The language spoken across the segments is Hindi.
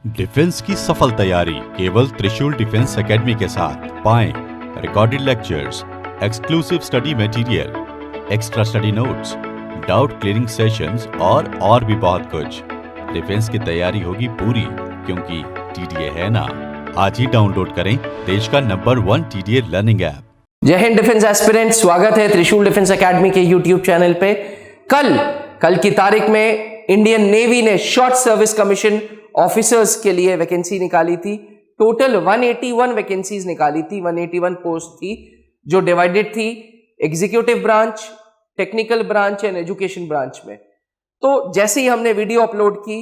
डिफेंस की सफल तैयारी केवल त्रिशूल डिफेंस एकेडमी के साथ पाएं recorded lectures, exclusive study material, extra study notes, doubt clearing sessions और भी बहुत कुछ। डिफेंस की तैयारी होगी पूरी क्योंकि टीडीए है ना। आज ही डाउनलोड करें देश का नंबर 1 टीडीए लर्निंग ऐप। जय हिंद डिफेंस एस्पिरेंट, स्वागत है त्रिशूल डिफेंस एकेडमी के यूट्यूब चैनल पे। कल की तारीख में इंडियन नेवी ने शॉर्ट सर्विस कमीशन ऑफिसर्स के लिए वैकेंसी निकाली थी। टोटल 181 वैकेंसीज निकाली थी, 181 पोस्ट थी जो डिवाइडेड थी executive branch, technical branch and education branch में। तो जैसे ही हमने वीडियो अपलोड की,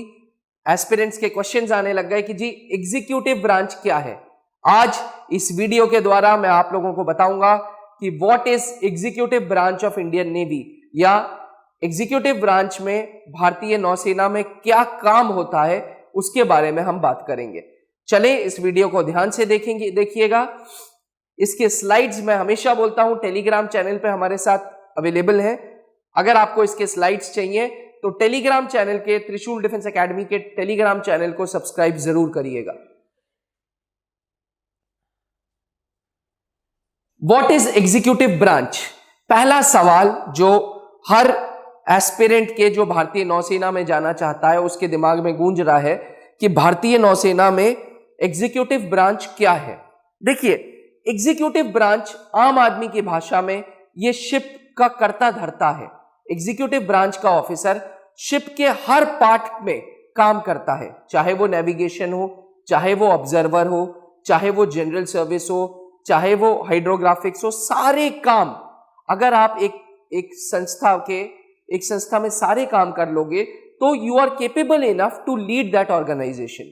एस्पिरेंट्स के क्वेश्चंस आने लग गए कि जी एग्जीक्यूटिव ब्रांच क्या है। आज इस वीडियो के द्वारा मैं आप लोगों को बताऊंगा कि what is executive branch of Indian navy, या एग्जीक्यूटिव ब्रांच में भारतीय नौसेना में क्या काम होता है, उसके बारे में हम बात करेंगे। चले इस वीडियो को ध्यान से देखिएगा। इसके स्लाइड्स मैं हमेशा बोलता हूं टेलीग्राम चैनल पे हमारे साथ अवेलेबल है। अगर आपको इसके स्लाइड्स चाहिए तो टेलीग्राम चैनल के त्रिशूल डिफेंस एकेडमी के टेलीग्राम चैनल को सब्सक्राइब जरूर करिएगा। What is executive branch? पहला सवाल जो हर एस्पिरेंट के जो भारतीय नौसेना में जाना चाहता है उसके दिमाग में गूंज रहा है कि भारतीय नौसेना में एग्जीक्यूटिव ब्रांच क्या है। देखिए, एग्जीक्यूटिव ब्रांच आम आदमी की भाषा में ये शिप का कर्ता धर्ता है। एग्जीक्यूटिव ब्रांच का ऑफिसर शिप के हर पार्ट में काम करता है, चाहे वो नेविगेशन हो, चाहे वो ऑब्जर्वर हो, चाहे वो जनरल सर्विस हो, चाहे वो हाइड्रोग्राफिक्स हो। सारे काम अगर आप एक संस्था में सारे काम कर लोगे तो you are capable enough to lead that organisation.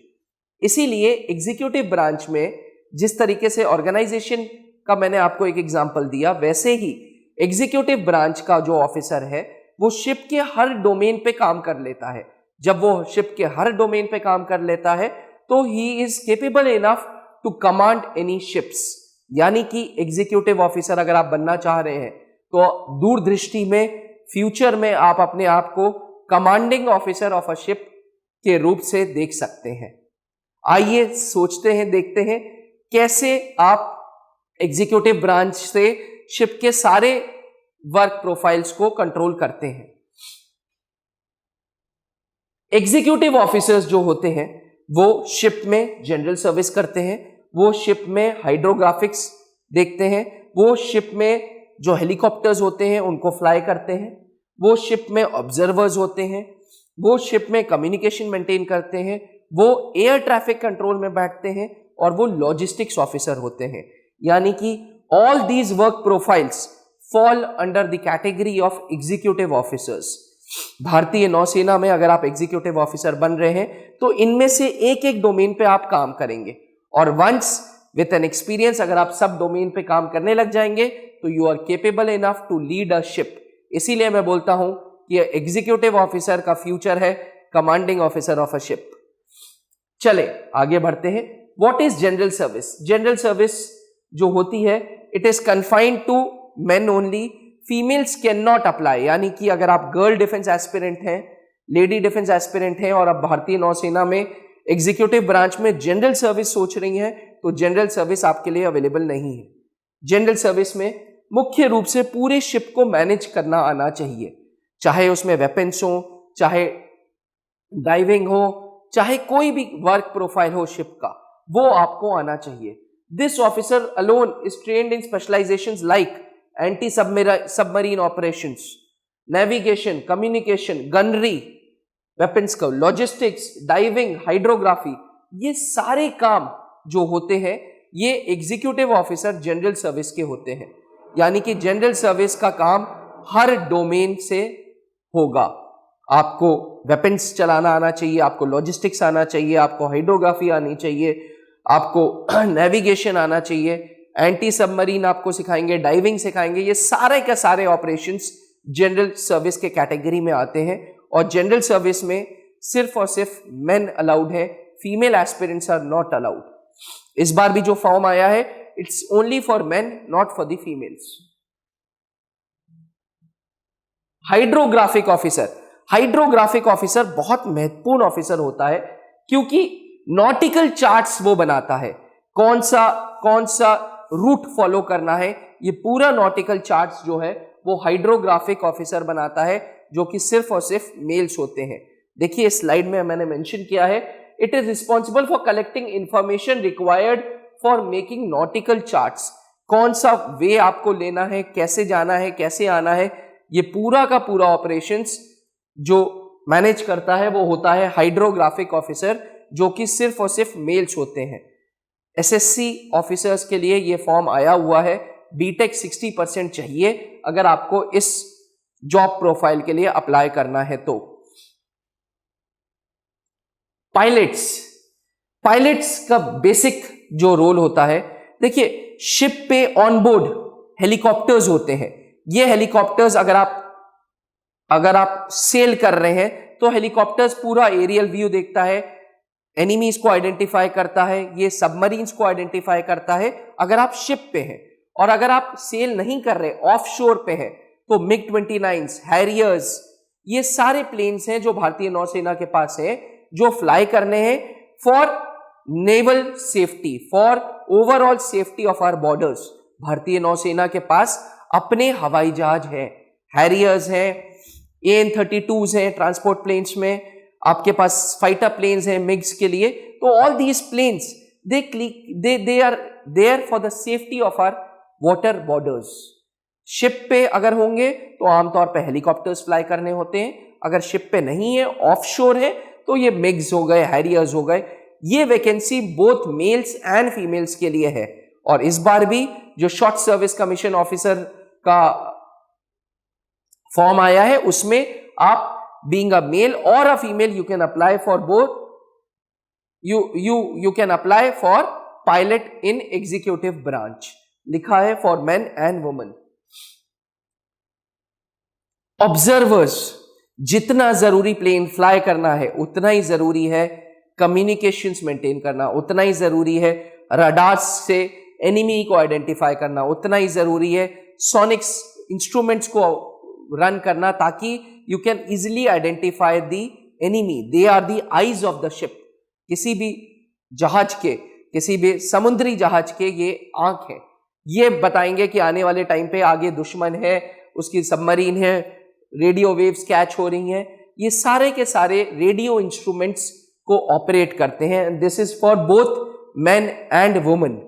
इसीलिए एग्जीक्यूटिव ब्रांच में जिस तरीके से ऑर्गेनाइजेशन का मैंने आपको एक एग्जांपल दिया, वैसे ही एग्जीक्यूटिव ब्रांच का जो ऑफिसर है वो शिप के हर डोमेन पे काम कर लेता है। जब वो शिप के हर डोमेन पे काम कर लेता है तो he is capable enough to command any ships. यानी कि एग्जीक्यूटिव ऑफिसर अगर आप बनना चाह रहे हैं तो दूरदृष्टि में फ्यूचर में आप अपने आप को commanding officer of a ship के रूप से देख सकते हैं। आइए सोचते हैं, देखते हैं कैसे आप एग्जीक्यूटिव ब्रांच से शिप के सारे वर्क प्रोफाइल्स को कंट्रोल करते हैं। एग्जीक्यूटिव ऑफिसर्स जो होते हैं वो शिप में जनरल सर्विस करते हैं, वो शिप में हाइड्रोग्राफिक्स देखते हैं, वो शिप में जो हेलीकॉप्टर्स होते हैं उनको फ्लाई करते हैं, वो शिप में ऑब्जर्वर्स होते हैं, वो शिप में कम्युनिकेशन मेंटेन करते हैं, वो एयर ट्रैफिक कंट्रोल में बैठते हैं और वो लॉजिस्टिक्स ऑफिसर होते हैं। यानी कि all these work profiles fall under the category of executive officers. भारतीय नौसेना में अगर आप एग्जीक्यूटिव ऑफिसर बन रहे हैं तो इनमें से एक एक डोमेन पे आप काम करेंगे, और वंस विथ एन एक्सपीरियंस अगर आप सब डोमेन पे काम करने लग जाएंगे तो you are capable enough to lead a ship. इसीलिए मैं बोलता हूं कि एग्जीक्यूटिव ऑफिसर का फ्यूचर है commanding officer of a ship. चले आगे बढ़ते हैं। What is general service? General service जो होती है it is confined to men only, females can not apply. यानी कि अगर आप गर्ल डिफेंस एस्पिरेंट हैं, लेडी डिफेंस एस्पिरेंट हैं और अब भारतीय नौसेना में एग्जीक्यूटिव ब्रांच में जनरल सर्विस सोच रही हैं तो जनरल सर्विस आपके लिए अवेलेबल नहीं है। जनरल सर्विस में मुख्य रूप से पूरे शिप को मैनेज करना आना चाहिए, चाहे उसमें वेपन्स हो, चाहे डाइविंग हो, चाहे कोई भी वर्क प्रोफाइल हो शिप का, वो आपको आना चाहिए। This officer alone is trained in specialisations like anti submarine operations, navigation, communication, gunnery, weapons का, लॉजिस्टिक्स, डाइविंग, हाइड्रोग्राफी। ये सारे काम जो होते हैं ये एग्जीक्यूटिव ऑफिसर जनरल सर्विस के होते हैं। यानी कि जनरल सर्विस का काम हर डोमेन से होगा। आपको वेपन्स चलाना आना चाहिए, आपको लॉजिस्टिक्स आना चाहिए, आपको हाइड्रोग्राफी आनी चाहिए, आपको नेविगेशन आना चाहिए, एंटी सबमरीन आपको सिखाएंगे, डाइविंग सिखाएंगे। ये सारे के सारे ऑपरेशंस जनरल सर्विस के कैटेगरी में आते हैं और जनरल सर्विस में सिर्फ और सिर्फ मेन अलाउड है, female aspirants are not allowed. इस बार भी जो फॉर्म आया है it's only for men, not for the females. Hydrographic officer, hydrographic officer बहुत महत्वपूर्ण ऑफिसर होता है क्योंकि नॉटिकल चार्ट्स वो बनाता है, कौन सा रूट फॉलो करना है, ये पूरा नॉटिकल चार्ट्स जो है वो हाइड्रोग्राफिक ऑफिसर बनाता है, जो कि सिर्फ और सिर्फ मेल्स होते हैं। देखिए स्लाइड में मैंने मेंशन किया है, it is responsible for collecting information required for making nautical charts. कौन सा वे आपको लेना है, कैसे जाना है, कैसे आना है, ये पूरा का पूरा ऑपरेशंस जो मैनेज करता है वो होता है हाइड्रोग्राफिक ऑफिसर, जो कि सिर्फ और सिर्फ मेल्स होते हैं। एसएससी ऑफिसर्स के लिए ये फॉर्म आया हुआ है, बीटेक 60% चाहिए अगर आपको इस जॉब प्रोफाइल के लिए अप्लाई करना है तो। पायलट्स का बेसिक जो रोल होता है, देखिए शिप पे ऑनबोर्ड हेलीकॉप्टर्स होते हैं। ये हेलीकॉप्टर्स अगर आप सेल कर रहे हैं तो हेलीकॉप्टर्स पूरा एरियल व्यू देखता है, एनिमीज को आइडेंटिफाई करता है, ये सबमरीन्स को आइडेंटिफाई करता है अगर आप शिप पे हैं। और अगर आप सेल नहीं कर रहे, ऑफ शोर पे है, तो मिग 29, हैरियर्स, ये सारे प्लेन्स हैं जो भारतीय नौसेना के पास है, जो फ्लाई करने हैं for naval safety, for overall safety of our borders. भारतीय नौसेना के पास अपने हवाई जहाज है, हैरियर्स हैं, AN-32s हैं ट्रांसपोर्ट प्लेन्स में, आपके पास फाइटर प्लेन्स हैं मिग्स के लिए। तो all these planes they are there for the safety of our water borders. Ship पे अगर होंगे तो आमतौर पे हेलीकॉप्टर्स फ्लाई करने होते हैं, अगर शिप पे नहीं है, ऑफ शोर है, तो ये मिग्स हो गए, हैरियर्स हो गए। ये vacancy both mails and females के लिए है। और इस बार भी जो शॉर्ट सर्विस कमीशन ऑफिसर का फॉर्म आया है, उसमें आप बीइंग अ मेल और a female you can apply for both, you can apply for pilot in executive branch, लिखा है for men and women. Observers, जितना जरूरी प्लेन फ्लाई करना है उतना ही जरूरी है कम्युनिकेशंस मेंटेन करना, उतना ही जरूरी है रडार्स से एनिमी को आइडेंटिफाई करना, उतना ही जरूरी है सोनिक्स इंस्ट्रूमेंट्स को रन करना, ताकि you can easily identify the enemy. They are the eyes of the ship. किसी भी जहाज के, किसी भी समुद्री जहाज के ये आंख है, ये बताएंगे कि आने वाले टाइम पे आगे दुश्मन है, उसकी सबमरीन है, रेडियो वेव्स कैच हो रही हैं। ये सारे के सारे रेडियो इंस्ट्रूमेंट्स को ऑपरेट करते हैं। This is for both man and women.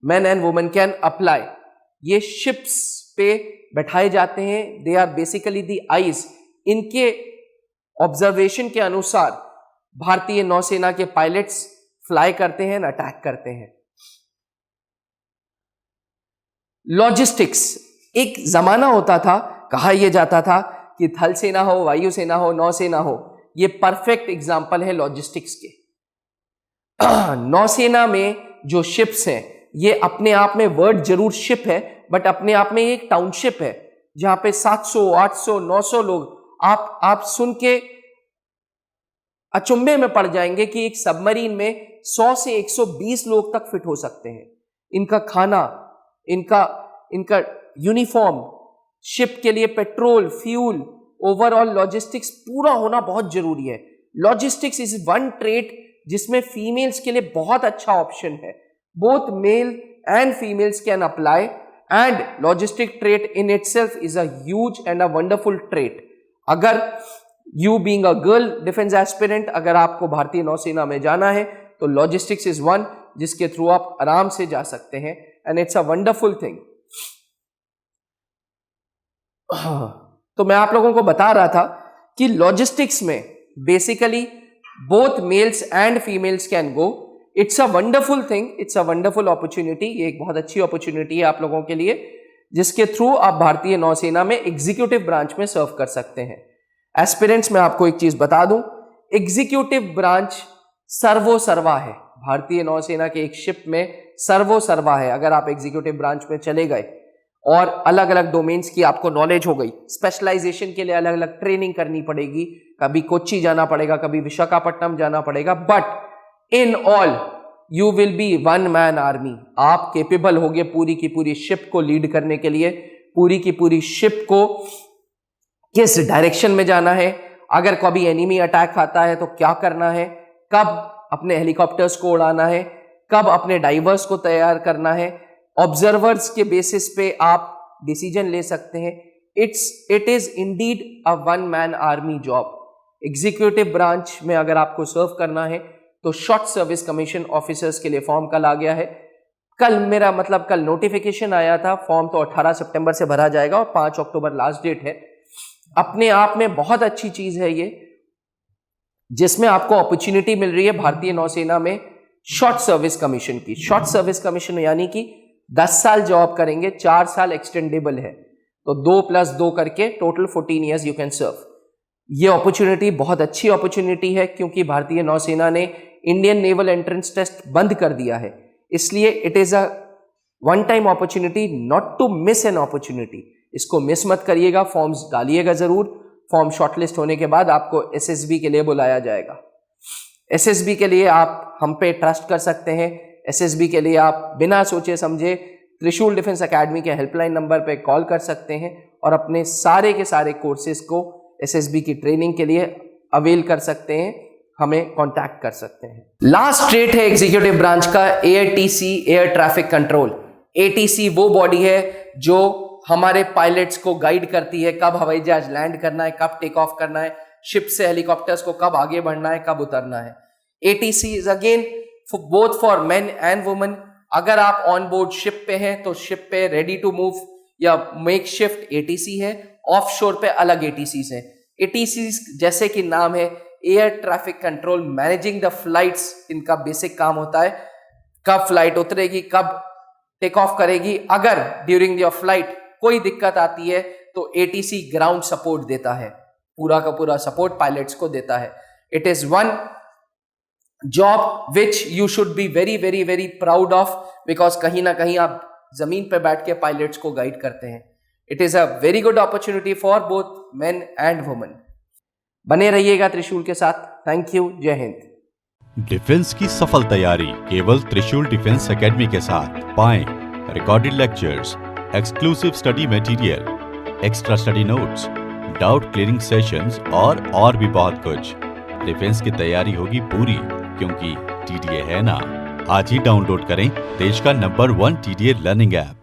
Man and women can apply. ये शिप्स पे बैठाए जाते हैं, they are basically the eyes. इनके ऑब्जर्वेशन के अनुसार भारतीय नौसेना के पायलट्स फ्लाई करते हैं, अटैक करते हैं। लॉजिस्टिक्स, एक जमाना होता था, कहा यह जाता था कि थल सेना हो, वायुसेना हो, नौसेना हो, ये परफेक्ट एग्जाम्पल है लॉजिस्टिक्स के। नौसेना में जो शिप्स हैं, ये अपने आप में वर्ड जरूर शिप है, बट अपने आप में एक टाउनशिप है, जहां पे 700, 800, 900 लोग, आप सुन के अचंभे में पड़ जाएंगे कि एक सबमरीन में 100 से 120 लोग तक फिट हो सकते हैं। इनका खाना, इनका यूनिफॉर्म, शिप के लिए पेट्रोल, फ्यूल, ओवरऑल लॉजिस्टिक्स पूरा होना बहुत जरूरी है। लॉजिस्टिक्स इज वन ट्रेड जिसमें फीमेल्स के लिए बहुत अच्छा ऑप्शन है। Both male and females can apply, and logistic trade in itself is a huge and a wonderful trade. अगर you being a girl defence aspirant, अगर आपको भारतीय नौसेना में जाना है तो लॉजिस्टिक्स इज वन जिसके थ्रू आप आराम से जा सकते हैं, and it's a wonderful thing. तो मैं आप लोगों को बता रहा था कि लॉजिस्टिक्स में basically both mails and females can go. It's a wonderful thing, it's a wonderful opportunity. ये एक बहुत अच्छी अपॉर्चुनिटी है आप लोगों के लिए, जिसके थ्रू आप भारतीय नौसेना में एग्जीक्यूटिव ब्रांच में सर्व कर सकते हैं। एस्पिरेंट्स, मैं आपको एक चीज बता दूं, एग्जीक्यूटिव ब्रांच सर्वोसर्वा है। भारतीय नौसेना के एक शिप में सर्वोसर्वा है। अगर आप एग्जीक्यूटिव ब्रांच में चले गए और अलग अलग डोमेन्स की आपको नॉलेज हो गई, स्पेशलाइजेशन के लिए अलग अलग ट्रेनिंग करनी पड़ेगी, कभी कोच्चि जाना पड़ेगा, कभी विशाखापट्टनम जाना पड़ेगा, but in all you will be one man army. आप केपेबल होगे पूरी की पूरी शिप को लीड करने के लिए, पूरी की पूरी शिप को किस डायरेक्शन में जाना है, अगर कभी एनिमी अटैक आता है तो क्या करना है, कब अपने हेलीकॉप्टर्स को उड़ाना है, कब अपने डाइवर्स को तैयार करना है, ऑब्जर्वर्स के बेसिस पे आप डिसीजन ले सकते हैं। It is indeed a one man army job. Executive branch में अगर आपको सर्व करना है तो शॉर्ट सर्विस कमीशन ऑफिसर्स के लिए फॉर्म कल आ गया है। कल नोटिफिकेशन आया था, फॉर्म तो 18 सितंबर से भरा जाएगा और 5 अक्टूबर लास्ट डेट है। अपने आप में बहुत अच्छी चीज है ये, जिसमें आपको अपॉर्चुनिटी मिल रही है भारतीय नौसेना में शॉर्ट सर्विस कमीशन की। शॉर्ट सर्विस कमीशन यानी कि 10 साल जॉब करेंगे, 4 साल एक्सटेंडेबल है, तो 2+2 करके total 14 years you can serve. ये अपॉर्चुनिटी बहुत अच्छी अपॉर्चुनिटी है, क्योंकि भारतीय नौसेना ने इंडियन नेवल एंट्रेंस टेस्ट बंद कर दिया है, इसलिए it is a one time opportunity, not to miss an opportunity. इसको मिस मत करिएगा, फॉर्म्स डालिएगा जरूर। फॉर्म शॉर्टलिस्ट होने के बाद आपको एसएसबी के लिए बुलाया जाएगा। एसएसबी के लिए आप हम पे ट्रस्ट कर सकते हैं। एसएसबी के लिए आप बिना सोचे समझे त्रिशूल डिफेंस एकेडमी के हेल्पलाइन नंबर पे कॉल कर सकते हैं और अपने सारे के सारे कोर्सेज को एसएसबी की ट्रेनिंग के लिए अवेल कर सकते हैं, हमें कांटेक्ट कर सकते हैं। लास्ट स्टेट है एग्जीक्यूटिव ब्रांच का ARTC, air traffic control. ATC वो बॉडी है जो हमारे पायलट्स को गाइड करती है, कब हवाई जहाज लैंड करना है, कब टेक ऑफ करना है, शिप से हेलीकॉप्टर्स को कब आगे बढ़ना है, कब उतरना है। ATC is again both for men and women. अगर आप ऑन बोर्ड शिप पे हैं तो शिप पे रेडी टू मूव या मेक शिफ्ट एटीसी है, ऑफ शोर पे अलग एटीसीज है। एटीसी जैसे कि नाम है air traffic control, managing the flights, इनका बेसिक काम होता है कब फ्लाइट उतरेगी, कब टेक ऑफ करेगी। अगर ड्यूरिंग योर फ्लाइट कोई दिक्कत आती है तो एटीसी ग्राउंड सपोर्ट देता है, पूरा का पूरा सपोर्ट पायलट्स को देता है। It is one job which you should be very very very proud of, because कहीं ना कहीं आप जमीन पर बैठ के पायलट्स को गाइड करते हैं। It is a very good opportunity for both men and women. बने रहिएगा त्रिशूल के साथ। थैंक यू, जय हिंद। डिफेंस की सफल तैयारी केवल त्रिशूल डिफेंस एकेडमी के साथ। पाएं recorded lectures, exclusive study material, extra study notes, doubt clearing sessions और भी बहुत कुछ। डिफेंस की तैयारी होगी पूरी, क्योंकि टीडीए है ना। आज ही डाउनलोड करें देश का नंबर 1 टीडीए लर्निंग ऐप।